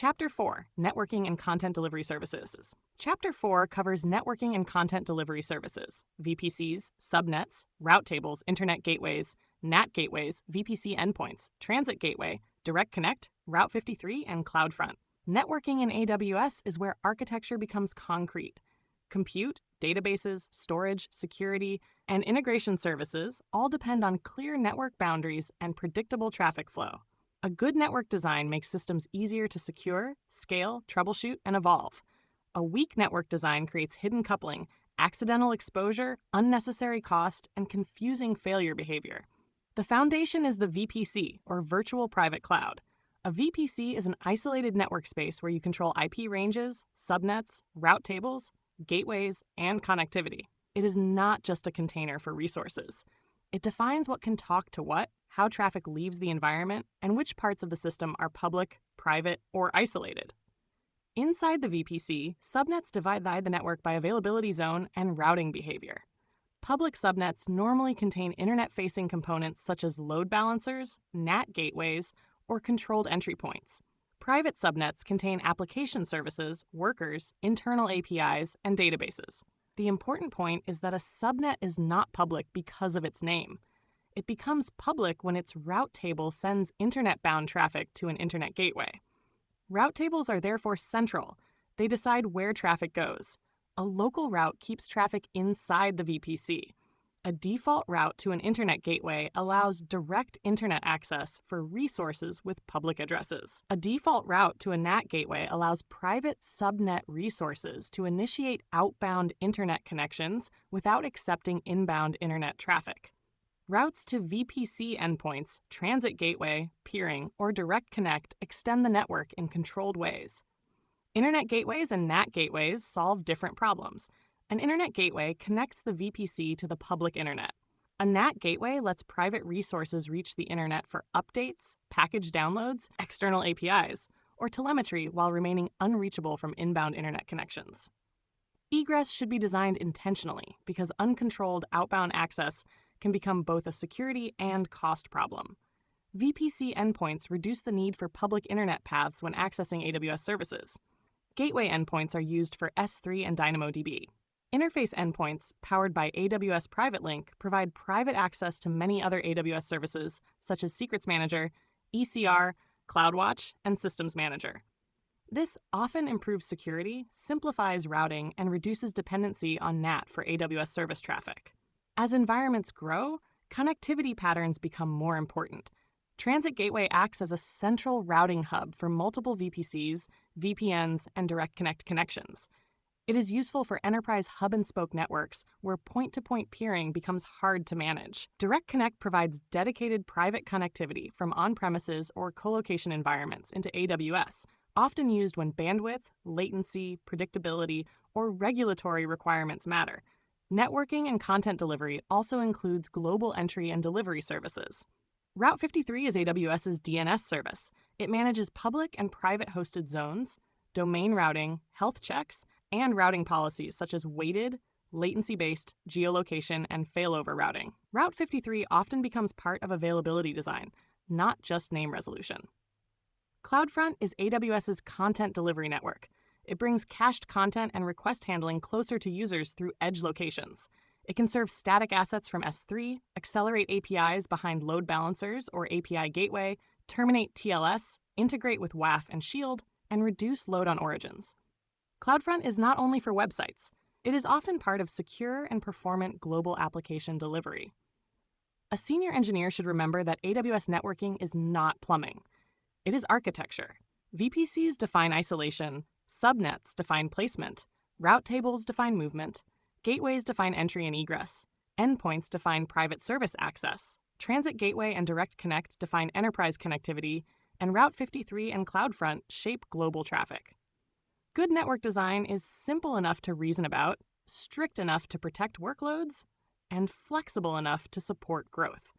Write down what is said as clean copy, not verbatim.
Chapter 4, Networking and Content Delivery Services. Chapter 4 covers networking and content delivery services, VPCs, subnets, route tables, internet gateways, NAT gateways, VPC endpoints, transit gateway, direct connect, Route 53, and CloudFront. Networking in AWS is where architecture becomes concrete. Compute, databases, storage, security, and integration services all depend on clear network boundaries and predictable traffic flow. A good network design makes systems easier to secure, scale, troubleshoot, and evolve. A weak network design creates hidden coupling, accidental exposure, unnecessary cost, and confusing failure behavior. The foundation is the VPC, or Virtual Private Cloud. A VPC is an isolated network space where you control IP ranges, subnets, route tables, gateways, and connectivity. It is not just a container for resources. It defines what can talk to what, how traffic leaves the environment, and which parts of the system are public, private, or isolated. Inside the VPC, subnets divide the network by availability zone and routing behavior. Public subnets normally contain internet-facing components such as load balancers, NAT gateways, or controlled entry points. Private subnets contain application services, workers, internal APIs, and databases. The important point is that a subnet is not public because of its name. It becomes public when its route table sends internet-bound traffic to an internet gateway. Route tables are therefore central. They decide where traffic goes. A local route keeps traffic inside the VPC. A default route to an internet gateway allows direct internet access for resources with public addresses. A default route to a NAT gateway allows private subnet resources to initiate outbound internet connections without accepting inbound internet traffic. Routes to VPC endpoints, transit gateway, peering, or direct connect extend the network in controlled ways. Internet gateways and NAT gateways solve different problems. An internet gateway connects the VPC to the public internet. A NAT gateway lets private resources reach the internet for updates, package downloads, external APIs, or telemetry while remaining unreachable from inbound internet connections. Egress should be designed intentionally because uncontrolled outbound access can become both a security and cost problem. VPC endpoints reduce the need for public internet paths when accessing AWS services. Gateway endpoints are used for S3 and DynamoDB. Interface endpoints, powered by AWS Private Link, provide private access to many other AWS services, such as Secrets Manager, ECR, CloudWatch, and Systems Manager. This often improves security, simplifies routing, and reduces dependency on NAT for AWS service traffic. As environments grow, connectivity patterns become more important. Transit Gateway acts as a central routing hub for multiple VPCs, VPNs, and direct connect connections. It is useful for enterprise hub-and-spoke networks where point-to-point peering becomes hard to manage. Direct Connect provides dedicated private connectivity from on-premises or colocation environments into AWS, often used when bandwidth, latency, predictability, or regulatory requirements matter. Networking and content delivery also includes global entry and delivery services. Route 53 is AWS's DNS service. It manages public and private hosted zones, domain routing, health checks, and routing policies such as weighted, latency-based, geolocation, and failover routing. Route 53 often becomes part of availability design, not just name resolution. CloudFront is AWS's content delivery network. It brings cached content and request handling closer to users through edge locations. It can serve static assets from S3, accelerate APIs behind load balancers or API gateway, terminate TLS, integrate with WAF and Shield, and reduce load on origins. CloudFront is not only for websites. It is often part of secure and performant global application delivery. A senior engineer should remember that AWS networking is not plumbing. It is architecture. VPCs define isolation, subnets define placement, route tables define movement, gateways define entry and egress, endpoints define private service access, transit gateway and direct connect define enterprise connectivity, and Route 53 and CloudFront shape global traffic. Good network design is simple enough to reason about, strict enough to protect workloads, and flexible enough to support growth.